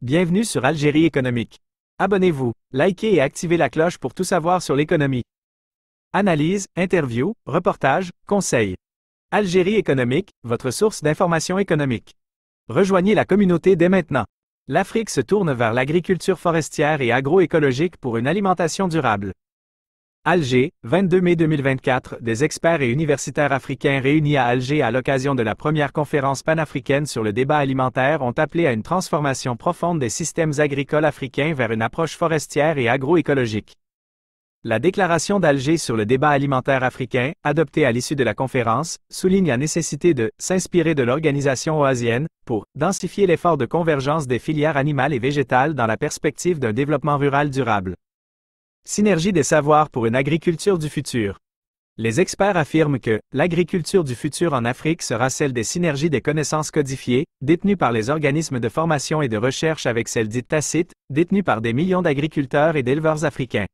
Bienvenue sur Algérie économique. Abonnez-vous, likez et activez la cloche pour tout savoir sur l'économie. Analyse, interview, reportage, conseils. Algérie économique, votre source d'information économique. Rejoignez la communauté dès maintenant. L'Afrique se tourne vers l'agriculture forestière et agroécologique pour une alimentation durable. Alger, 22 mai 2024, des experts et universitaires africains réunis à Alger à l'occasion de la première conférence panafricaine sur le débat alimentaire ont appelé à une transformation profonde des systèmes agricoles africains vers une approche forestière et agroécologique. La déclaration d'Alger sur le débat alimentaire africain, adoptée à l'issue de la conférence, souligne la nécessité de s'inspirer de l'organisation oasienne pour densifier l'effort de convergence des filières animales et végétales dans la perspective d'un développement rural durable. Synergie des savoirs pour une agriculture du futur. Les experts affirment que l'agriculture du futur en Afrique sera celle des synergies des connaissances codifiées, détenues par les organismes de formation et de recherche avec celles dites tacites, détenues par des millions d'agriculteurs et d'éleveurs africains.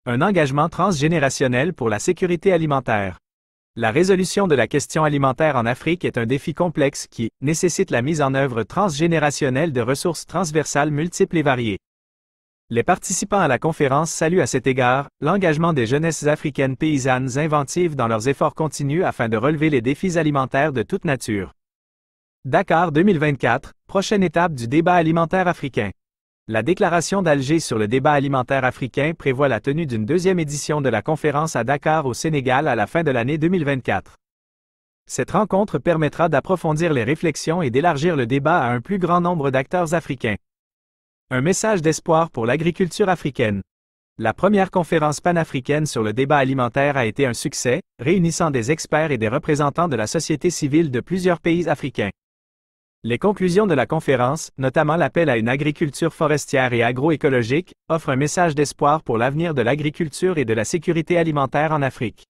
Un engagement transgénérationnel pour la sécurité alimentaire. La résolution de la question alimentaire en Afrique est un défi complexe qui nécessite la mise en œuvre transgénérationnelle de ressources transversales multiples et variées. Les participants à la conférence saluent à cet égard l'engagement des jeunesses africaines paysannes inventives dans leurs efforts continus afin de relever les défis alimentaires de toute nature. Dakar 2024, prochaine étape du débat alimentaire africain. La déclaration d'Alger sur le débat alimentaire africain prévoit la tenue d'une deuxième édition de la conférence à Dakar au Sénégal à la fin de l'année 2024. Cette rencontre permettra d'approfondir les réflexions et d'élargir le débat à un plus grand nombre d'acteurs africains. Un message d'espoir pour l'agriculture africaine. La première conférence panafricaine sur le débat alimentaire a été un succès, réunissant des experts et des représentants de la société civile de plusieurs pays africains. Les conclusions de la conférence, notamment l'appel à une agriculture forestière et agroécologique, offrent un message d'espoir pour l'avenir de l'agriculture et de la sécurité alimentaire en Afrique.